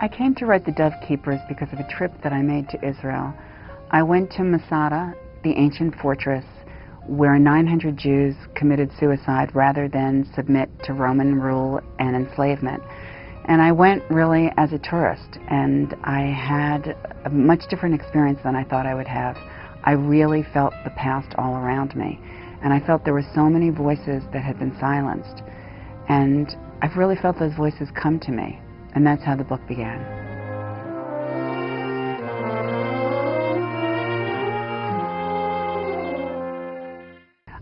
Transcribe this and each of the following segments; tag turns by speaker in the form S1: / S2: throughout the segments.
S1: I came to write The Dove Keepers because of a trip that I made to Israel. I went to Masada, the ancient fortress, where 900 Jews committed suicide rather than submit to Roman rule and enslavement. And I went really as a tourist, and I had a much different experience than I thought I would have. I really felt the past all around me, and I felt there were so many voices that had been silenced. And I've really felt those voices come to me, and that's how the book began.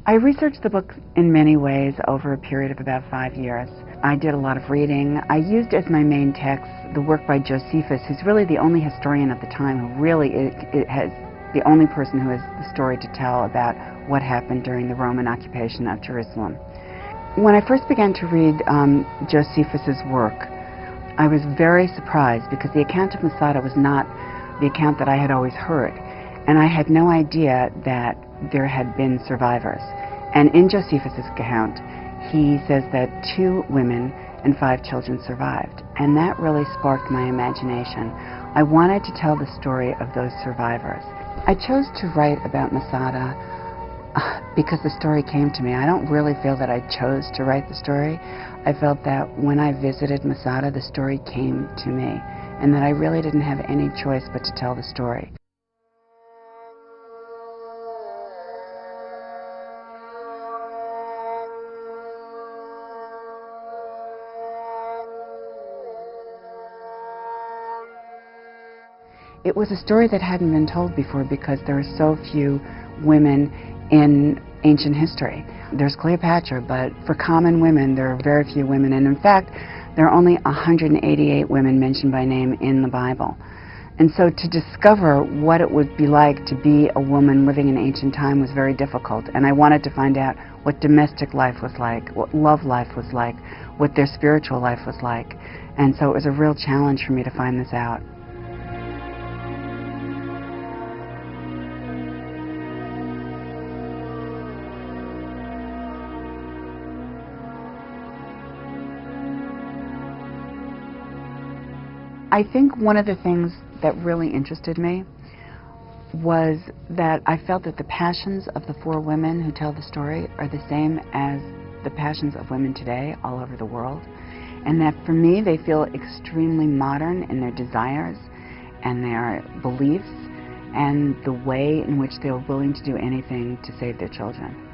S1: I researched the book in many ways over a period of about 5 years. I did a lot of reading. I used as my main text the work by Josephus, who's really the only historian at the time who really has the only person who has the story to tell about what happened during the Roman occupation of Jerusalem. When I first began to read Josephus's work, I was very surprised because the account of Masada was not the account that I had always heard, and I had no idea that there had been survivors. And in Josephus's account, he says that 2 women and 5 children survived, and that really sparked my imagination. I wanted to tell the story of those survivors. I chose to write about Masada because the story came to me. I don't really feel that I chose to write the story. I felt that when I visited Masada, the story came to me, and that I really didn't have any choice but to tell the story. It was a story that hadn't been told before because there are so few women in ancient history. There's Cleopatra, but for common women, there are very few women. And in fact, there are only 188 women mentioned by name in the Bible. And so to discover what it would be like to be a woman living in ancient time was very difficult. And I wanted to find out what domestic life was like, what love life was like, what their spiritual life was like. And so it was a real challenge for me to find this out. I think one of the things that really interested me was that I felt that the passions of the 4 women who tell the story are the same as the passions of women today all over the world, and that for me they feel extremely modern in their desires and their beliefs and the way in which they are willing to do anything to save their children.